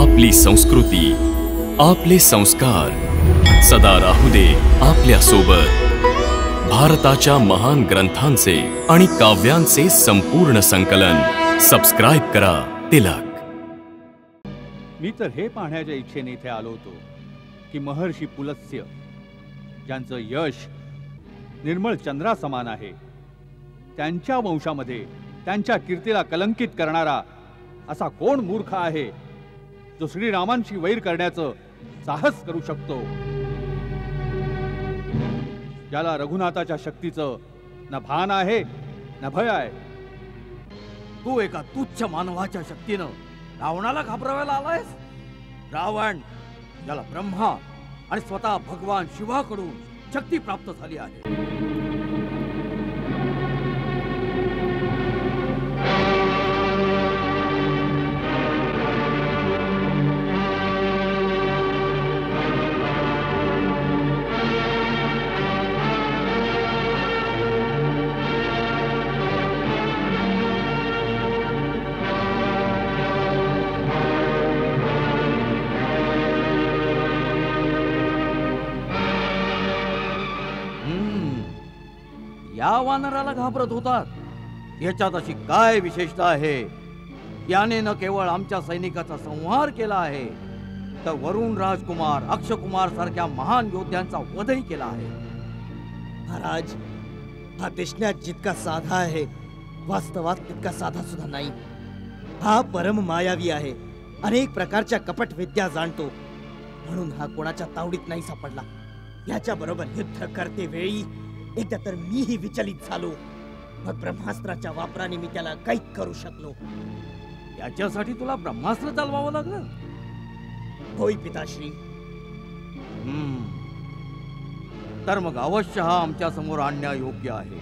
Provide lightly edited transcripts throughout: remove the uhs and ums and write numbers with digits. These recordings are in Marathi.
आपली संस्कृती, आपले संस्कार सदा राहू दे आपल्या सोबत। भारताच्या महान ग्रंथांचे आणि काव्यांचे संपूर्ण संकलन सबस्क्राइब करा तिलक। मी तर हे पाहण्याच्या इच्छेने इथे आलो होतो की महर्षी पुलत्स्य ज्यांचं यश निर्मळ चंद्रासमान आहे, त्यांच्या वंशामध्ये त्यांच्या कीर्तीला कलंकित करणारा असा कोण मूर्ख आहे जो श्रीरामांशी वैर करण्याचं साहस करू शकतो, ज्याला रघुनाथाच्या शक्तीचं न भान आहे न भय आहे। तू एका तुच्छ मानवाच्या शक्तीनं रावणाला घाबरवायला आलायस? रावण ज्याला ब्रह्मा आणि स्वतः भगवान शिवाकडून शक्ती प्राप्त झाली आहे। या वानराला घाबरत होतात याच्यात अशी काय विशेषता आहे? याने न केवळ आमच्या सैनिकाचा संहार केला आहे, तर वरुण राजकुमार, अक्षकुमार सारख्या महान योद्ध्यांचा वधही केला आहे। महाराज, हा दिसण्यात जितका साधा आहे, वास्तवात तितका साधा सुद्धा नाही। हा परम मायावी आहे, अनेक प्रकारच्या कपट विद्या जाणतो, म्हणून हा कोणाच्या तावडीत नाही सापडला। याच्या बरोबर युद्ध करते वेळी एकदा तर मीही विचलित झालो, मग ब्रह्मास्त्राच्या वापराने मी त्याला कैद करू शकलो। याच्यासाठी तुला ब्रह्मास्त्र चालवावं लागलं? होय पिताश्री। तर मग अवश्य हा आमच्या समोर आणण्या योग्य आहे।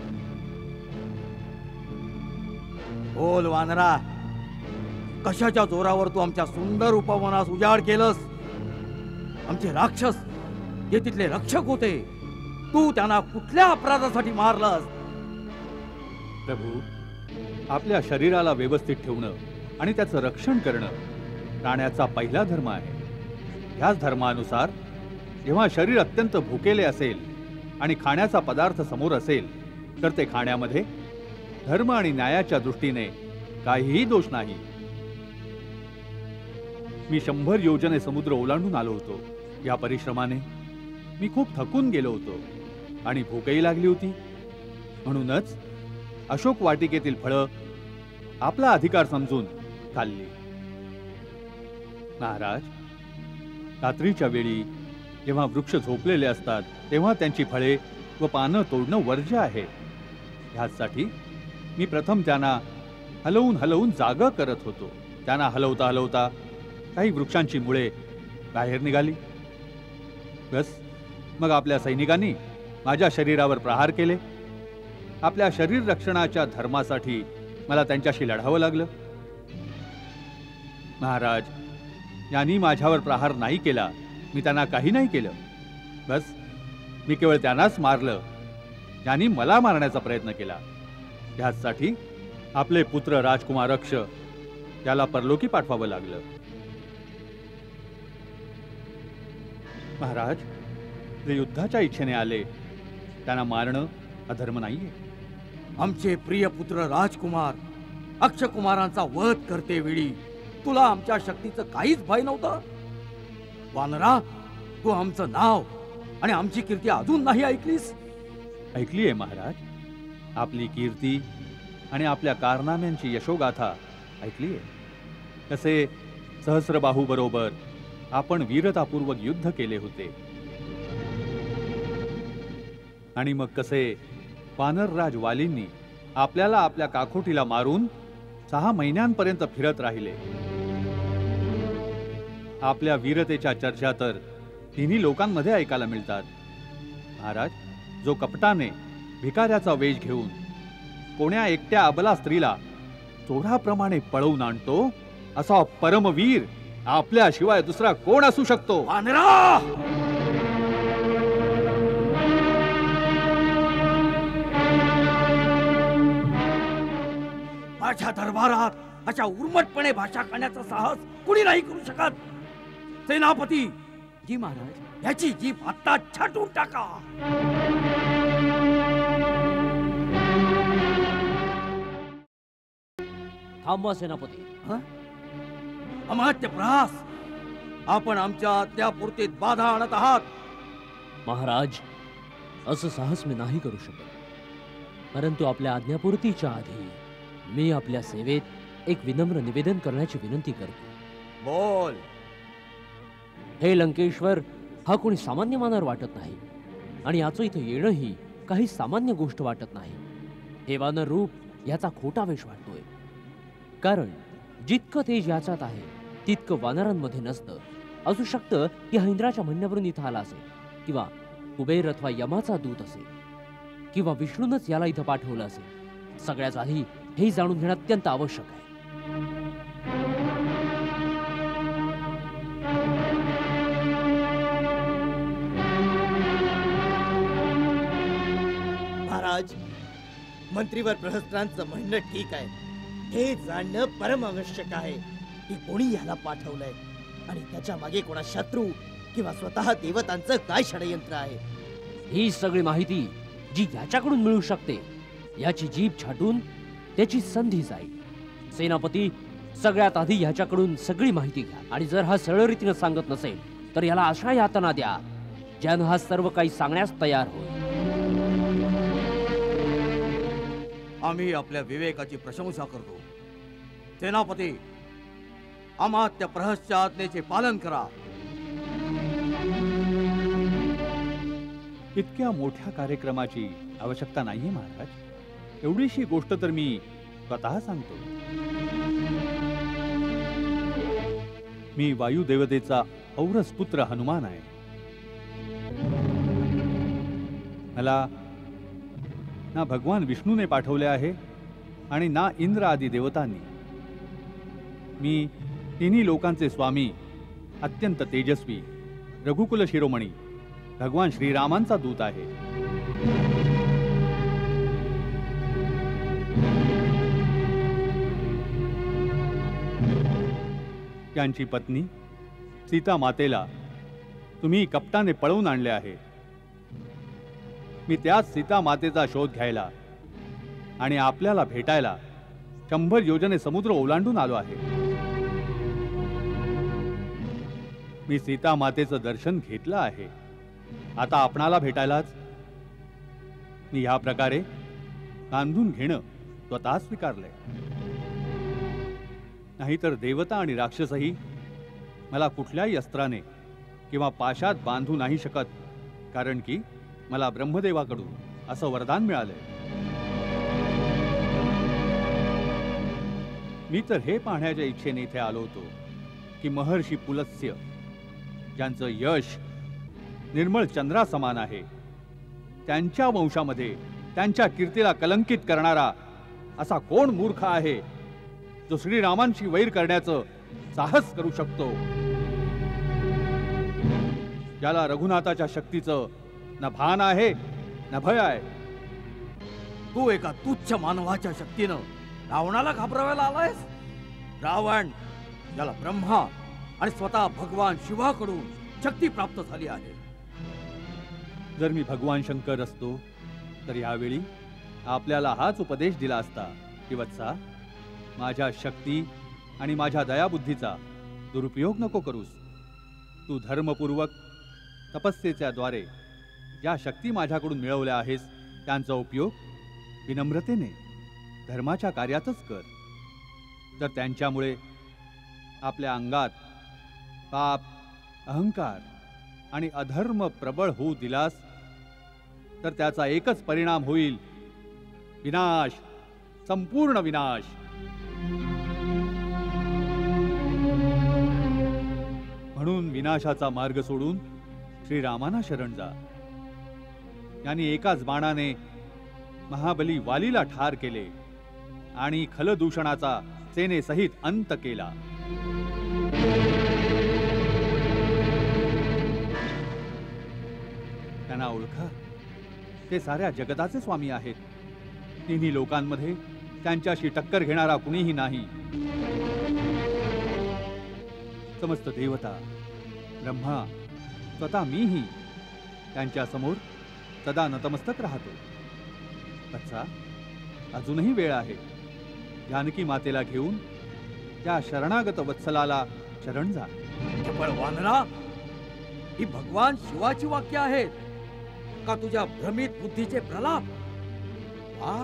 बोल वानरा, कशाच्या जोरावर तू आमच्या सुंदर उपवनास उजाड केलंस? आमचे राक्षस जे तिथले रक्षक होते, तू त्यांना कुठल्या अपराधासाठी मारलास? प्रभू, आपल्या शरीराला व्यवस्थित ठेवणं आणि त्याचं रक्षण करणं प्राण्याचा पहिला धर्म आहे। ह्याच धर्मानुसार जेव्हा शरीर अत्यंत भुकेले असेल आणि खाण्याचा पदार्थ समोर असेल, तर ते खाण्यामध्ये धर्म आणि न्यायाच्या दृष्टीने काहीही दोष नाही। मी 100 योजने समुद्र ओलांडून आलो होतो। या परिश्रमाने मी खूप थकून गेलो होतो आणि भूकही लागली होती, म्हणूनच अशोक वाटिकेतील फळं आपला अधिकार समजून खाल्ली। महाराज, रात्रीच्या वेळी जेव्हा वृक्ष झोपलेले असतात, तेव्हा त्यांची फळे व पानं तोडणं वर्ज्य आहे। ह्यासाठी मी प्रथम त्यांना हलवून हलवून जागा करत होतो। त्यांना हलवता हलवता काही वृक्षांची मुळे बाहेर निघाली। बस, मग आपल्या सैनिकांनी माझ्या शरीरावर प्रहार केले। आपल्या शरीर रक्षणाच्या धर्मासाठी मला त्यांच्याशी लढावं लागलं। महाराज, यांनी माझ्यावर प्रहार नाही केला, मी त्यांना काही नाही केलं। बस, मी केवळ त्यांनाच मारलं ज्यांनी मला मारण्याचा प्रयत्न केला। ह्यासाठी आपले पुत्र राजकुमार अक्ष याला परलोकी पाठवावं लागलं। महाराज, जे युद्धाच्या इच्छेने आले त्यांना मारणं अधर्म नाहीये। आमचे प्रिय पुत्र राजकुमार अक्षकुमारांचा वध करते वेळी तुला आमच्या शक्तीचं काहीच भय नव्हतं? वानरा, तू आमचं नाव आणि आमची कीर्ती अजून नाही ऐकलीस? ऐकली आहे महाराज, आपली कीर्ती आणि आपल्या कारनाम्यांची यशोगाथा ऐकली आहे। कसे सहस्रबाहू बरोबर आपण वीरतापूर्वक युद्ध केले होते, आणि मग कसे वानरराज वालींनी आपल्याला आपल्या काखोटीला मारून 6 महिन्यांपर्यंत फिरत राहिले। आपल्या वीरतेच्या चर्चा तर तिन्ही लोकांमध्ये ऐकायला मिळतात। महाराज, जो कपटाने भिकाऱ्याचा वेश घेऊन कोण्या एकट्या अबला स्त्रीला चोराप्रमाणे पळवून आणतो, असा परमवीर आपल्याशिवाय दुसरा कोण असू शकतो? वानरा, माझ्या दरबारात अशा उर्मटपणे भाषा करण्याचा साहस कुणी नाही करू शकत. सेनापती जी महाराज, याची जीभ आत्ता छाटून टाका. थांबवा सेनापती. अमात्य प्रहास, आपण आमच्या आज्ञापूर्तीत बाधा आणत आहात. महाराज, असं साहस मी नाही करू शकत, परंतु आपल्या आज्ञापूर्तीच्या आधी मी आपल्या सेवेत एक विनम्र निवेदन करण्याची विनंती करतो. बोल. हे लंकेश्वर, हा कोणी सामान्य मानर वाटत नाही आणि याचं इथं येणंही काही सामान्य गोष्ट वाटत नाही. हे वानर रूप याचा खोटा वेश वाटतोय, कारण जितकं तेज याच्यात आहे तितकं वानरांमध्ये नसतं. असू शकतं की हा इंद्राच्या म्हणण्यावरून इथं आला असेल, किंवा कुबेर अथवा यमाचा दूत असेल, किंवा विष्णूनच याला इथं पाठवलं असेल. सगळ्यात आधी हे जाणून घेणं अत्यंत आवश्यक आहे. महाराज, मंत्रीवर प्रहस्त्रांचं म्हणणं ठीक आहे. हे जाणणं परम आवश्यक आहे की कोणी याला पाठवलंय आणि त्याच्या मागे कोणा शत्रू किंवा स्वतः देवतांचं काय षडयंत्र आहे. ही सगळी माहिती जी याच्याकडून मिळू शकते, याची जीभ छाटून त्याची संधी जाईल. सेनापती, सगळ्यात आधी ह्याच्याकडून सगळी माहिती घ्या, आणि जर हा सरळ रीतीनं सांगत नसेल तर याला अशा यातना द्या ज्यानं हा सर्व काही सांगण्यास तयार होईल. आम्ही आपल्या विवेकाची प्रशंसा करतो. सेनापती, अमात्य प्रहसच्या आज्ञेचे पालन करा. इतक्या मोठ्या कार्यक्रमाची आवश्यकता नाहीये महाराज. एवढीशी गोष्ट तर मी स्वतः सांगतो. मी वायुदेवतेचा औरस पुत्र हनुमान आहे. मला ना भगवान विष्णूने पाठवले आहे आणि ना इंद्र आदी देवतांनी. मी तिन्ही लोकांचे स्वामी, अत्यंत तेजस्वी रघुकुल शिरोमणी भगवान श्रीरामांचा दूत आहे. त्यांची पत्नी सीता मातेला तुम्ही कपटाने पळवून आणले आहे. मी त्याच सीता मातेचा शोध घ्यायला आणि आपल्याला भेटायला 100 योजने समुद्र ओलांडून आलो आहे. मी सीता मातेचं दर्शन घेतलं आहे. आता आपणाला भेटायलाच मी ह्या प्रकारे बांधून घेणं स्वतः स्वीकारलंय. नाहीतर देवता आणि राक्षसही मला कुठल्याही अस्त्राने किंवा पाशात बांधू नाही शकत, कारण की मला ब्रह्मदेवाकडून असं वरदान मिळालंय. मी तर हे पाहण्याच्या इच्छेने इथे आलो होतो की महर्षी पुलत्स्य, ज्यांचं यश निर्मळ चंद्रासमान आहे, त्यांच्या वंशामध्ये त्यांच्या कीर्तीला कलंकित करणारा असा कोण मूर्ख आहे जो श्रीरामांशी वैर करण्याचं साहस करू शकतो, ज्याला रघुनाथाच्या शक्तीचं न भान आहे न भय आहे. तू एका तुच्छ मानवाच्या शक्तीनं रावणाला घाबरवायला आलायस. रावण, ज्याला ब्रह्मा आणि स्वतः भगवान शिवाकडून शक्ती प्राप्त झाली आहे. जर मी भगवान शंकर असतो तर यावेळी आपल्याला हाच उपदेश दिला असता की वत्सा, माझ्या शक्ती आणि माझ्या दयाबुद्धीचा दुरुपयोग नको करूस. तू धर्मपूर्वक तपस्येच्या द्वारे ज्या शक्ती माझ्याकडून मिळवल्या आहेस त्यांचा उपयोग विनम्रतेने धर्माच्या कार्यातच कर. तर त्यांच्यामुळे आपल्या अंगात पाप, अहंकार आणि अधर्म प्रबळ होऊ दिलास तर त्याचा एकच परिणाम होईल, विनाश, संपूर्ण विनाश. म्हणून विनाशाचा मार्ग सोडून श्रीरामाना शरण जा. यांनी एकाच बाणाने महाबली वालीला ठार केले आणि खलदूषणाचा सेनेसहित अंत केला. त्यांना ओळखा, ते साऱ्या जगताचे स्वामी आहेत. तिन्ही लोकांमध्ये त्यांच्याशी टक्कर घेणारा कुणीही नाही. समस्त देवता, ब्रह्मा, स्वतः मीही त्यांच्या समोर सदा नतमस्तक राहतो. वत्सा, अजूनही वेळ आहे. जानकी मातेला घेऊन त्या शरणागत वत्सलाला शरण जा. केवळ वानरा, ही भगवान शिवाची वाक्य आहेत का तुझ्या भ्रमित बुद्धीचे प्रलाप? वा,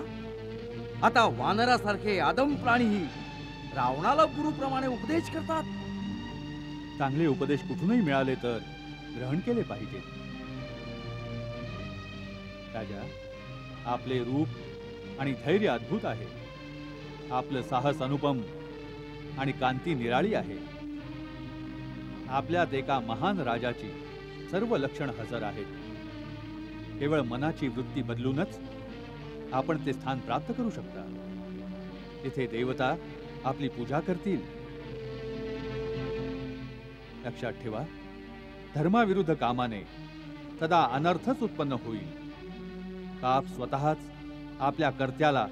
आता वानरासारखे आदम प्राणीही रावणाला गुरुप्रमाणे उपदेश करतात. चांगले उपदेश कुठूनही मिळाले तर ग्रहण केले पाहिजे. राजा, आपले रूप आणि धैर्य अद्भुत आहे. आपलं साहस अनुपम आणि कांती निराळी आहे. आपल्यात एका महान राजाची सर्व लक्षण हजर आहेत. केवळ मनाची वृत्ती बदलूनच आपण ते स्थान प्राप्त करू शकता. तिथे देवता आपली पूजा करतील. लक्षात ठेवा, धर्माविरुद्ध कामाने सदा अनर्थच उत्पन्न होईल. पाप स्वतःच आपल्या कर्त्याला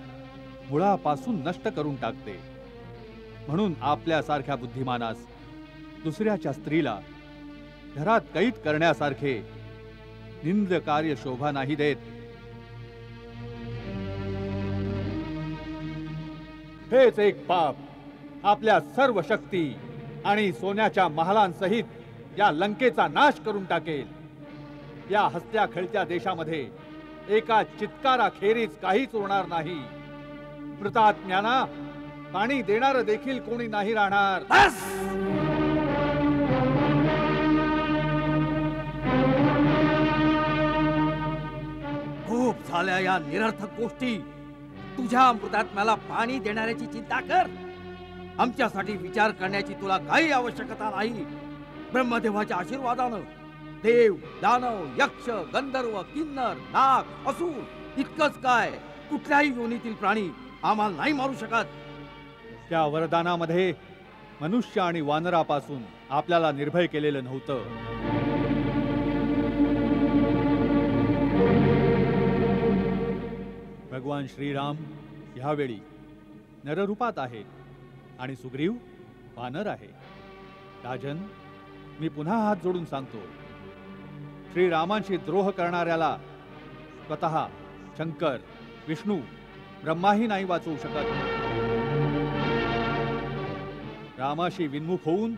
मुळापासून नष्ट करून टाकते. म्हणून आपल्यासारख्या बुद्धिमानास दुसऱ्याच्या स्त्रीला घरात कैद करण्यासारखे निंद कार्य शोभा नाही देत. हेच एक पाप आपल्या सर्व शक्ती आणि सोन्याच्या महालांसहित या लंकेचा नाश करून टाकेल. या हसत्या खेळत्या देशामध्ये एका चित्काराखेरीज काहीच उरणार नाही. मृतात्म्यांना पाणी देणार देखील कोणी नाही राहणार. खूप झाल्या या निरर्थक गोष्टी. तुझ्या मृतात्म्याला पाणी देणाऱ्याची चिंता कर. आमच्यासाठी विचार करण्याची तुला काही आवश्यकता नाही. ब्रह्मदेवाच्या आशीर्वादानं देव, दानव, यक्ष, गंधर्व, किन्नर, नाग, असुर इतकंच काय कुठल्याही योनीतील प्राणी आम्हाला नाही मारू शकत. त्या वरदानामध्ये मनुष्य आणि वानरापासून आपल्याला निर्भय केलेलं नव्हतं. भगवान श्रीराम ह्यावेळी नररूपात आहेत आणि सुग्रीव वानर आहे. राजन, मी पुन्हा हात जोडून सांगतो, श्रीरामांशी द्रोह करणाऱ्याला स्वतः शंकर, विष्णू, ब्रह्माही नाही वाचवू शकत. रामाशी विन्मुख होऊन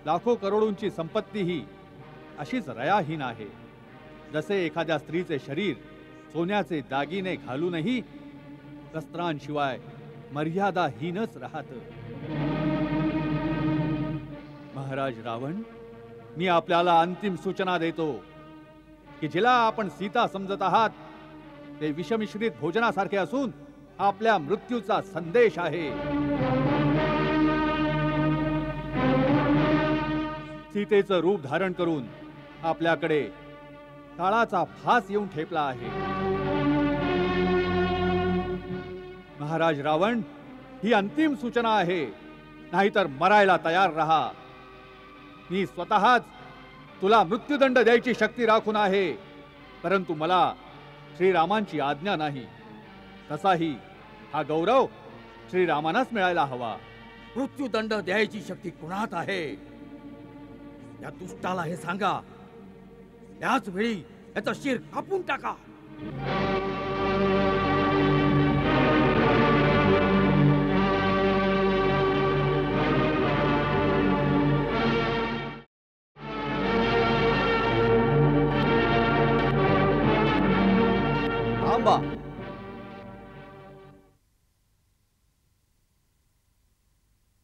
लाखो करोडोंची संपत्तीही अशीच रयाहीन आहे. जसे एखाद्या स्त्रीचे शरीर सोन्याचे दागिने घालूनही शस्त्रांशिवाय मर्यादाहीनच राहतं. महाराज रावण, मी आपल्याला अंतिम सूचना देतो की जिला आपण सीता समजत आहात ते विषमिश्रित भोजनासारखे असून आपल्या मृत्यूचा संदेश आहे. सीतेचं रूप धारण करून आपल्याकडे काळाचा फास येऊन ठेपला आहे. महाराज रावण, ही अंतिम सूचना आहे, नाहीतर मरायला तयार रहा. मी स्वतःच तुला मृत्यूदंड द्यायची शक्ती राखून आहे, परंतु मला श्रीरामांची आज्ञा नाही. तसाही हा गौरव श्रीरामांनाच मिळायला हवा. मृत्यूदंड द्यायची शक्ती कुणात आहे? या दुष्टाला हे सांगा. याच वेळी याचा शिर कापून टाका. थांबा.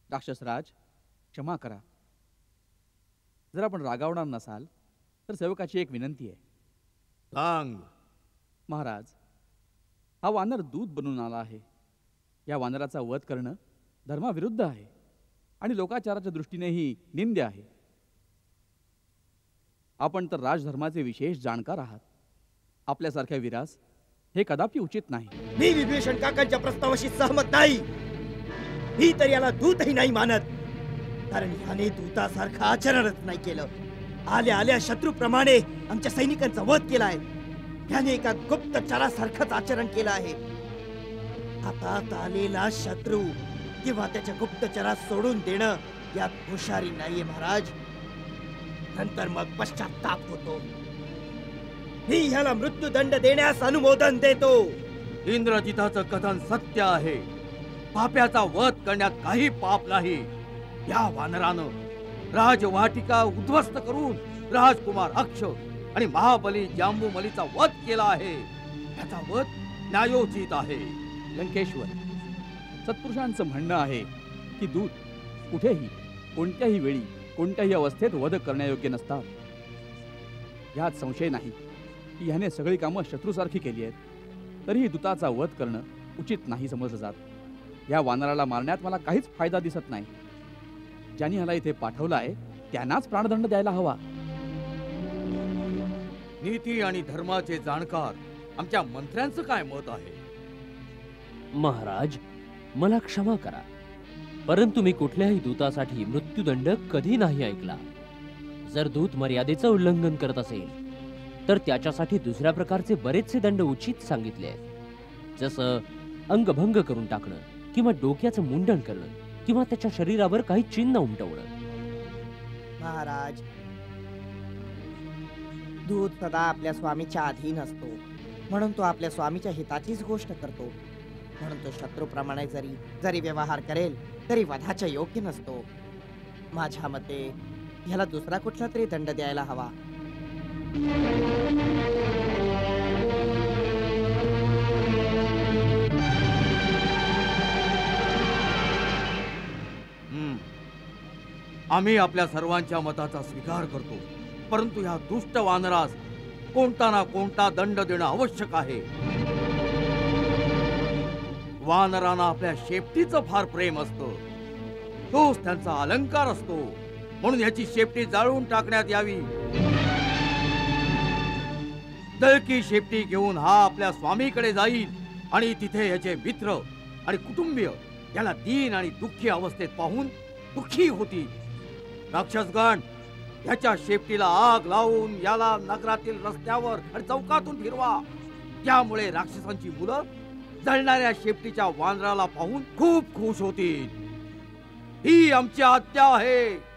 राक्षसराज, क्षमा करा. जर आपण रागावणार नसाल तर सेवकाची एक विनंती आहे. सांग. महाराज, हा वानर दूत बनून आला आहे. या वानराचा वध करणं धर्माविरुद्ध आहे आणि लोकाचाराच्या दृष्टीनेही निंद्य आहे. आपण तर राजधर्माचे विशेष जाणकार आहात. आपल्यासारख्या वीरास हे कदापि उचित नाही. मी विभीषण काकांच्या प्रस्तावाशी सहमत नाही. ही तर याला दूतही नाही मानत, कारण याने दूतासारखं आचरणच नाही केलं. आल्या आल्या शत्रूप्रमाणे आमच्या सैनिकांचा वध केलाय. याने एका गुप्तचरासारखंच आचरण केलं आहे. हातात आलेला शत्रू किंवा त्याच्या गुप्तचरास सोडून देणं यात हुशारी नाहीये महाराज. नंतर मग पश्चाताप होतो. मी ह्याला मृत्यूदंड देण्यास अनुमोदन देतो. इंद्रजिताचं कथन सत्य आहे. पाप्याचा वध करण्यात काही पाप नाही. या वानरानं राजवाटिका उद्ध्वस्त करून राजकुमार अक्ष आणि महाबली जांबूमलीचा वध केला आहे. त्याचा वध न्यायोचित आहे. लंकेश्वर, सत्पुरुषांचं म्हणणं आहे की दूत कुठेही कोणत्याही वेळी कोणत्याही अवस्थेत वध करण्यायोग्य नसतात. यात संशय नाही की ह्याने सगळी कामं शत्रूसारखी केली आहेत. तरीही दूताचा वध करणं उचित नाही समजलं जात. या वानराला मारण्यात मला काहीच फायदा दिसत नाही. ज्यांनी ह्याला इथे पाठवलं आहे त्यांनाच प्राणदंड द्यायला हवा. नीती आणि धर्माचे जाणकार आमच्या मंत्र्यांचं काय मत आहे? महाराज, मला क्षमा करा, परंतु मी कुठल्याही दूतासाठी मृत्यूदंड कधी नाही ऐकला. जर दूत मर्यादेचं उल्लंघन करत असेल तर त्याच्यासाठी दुसऱ्या प्रकारचे बरेचसे दंड उचित सांगितले आहेत. जसं अंगभंग करून टाकणं, किंवा डोक्याचं मुंडन करणं, किंवा त्याच्या शरीरावर काही चिन्ह उमटवणं. महाराज, दूत सदा आपल्या स्वामीच्या अधीन असतो, म्हणून तो आपल्या स्वामीच्या हिताचीच गोष्ट करतो. म्हणून तो शत्रूप्रमाणे जरी व्यवहार करेल तरी वधाच्या योग्य नसतो. माझ्या मते ह्याला दुसरा कुठला तरी दंड द्यायला हवा. आम्ही आपल्या सर्वांच्या मताचा स्वीकार करतो, परंतु या दुष्ट वानरास कोणता ना कोणता दंड देणं आवश्यक आहे. वानरांना आपल्या शेपटीचं फार प्रेम असतं. तोच त्यांचा अलंकार असतो. म्हणून याची शेपटी जाळून टाकण्यात यावी. दळकी शेपटी घेऊन हा आपल्या स्वामीकडे जाईल आणि तिथे याचे मित्र आणि कुटुंबीय याला दीन आणि दुःखी अवस्थेत पाहून दुःखी होती. राक्षसगण, याच्या शेपटीला आग लावून याला नगरातील रस्त्यावर आणि चौकातून फिरवा. त्यामुळे राक्षसांची मुलं जळणाऱ्या शेपटीच्या वानराला पाहून खूप खुश होतील. ही आमची आज्ञा आहे.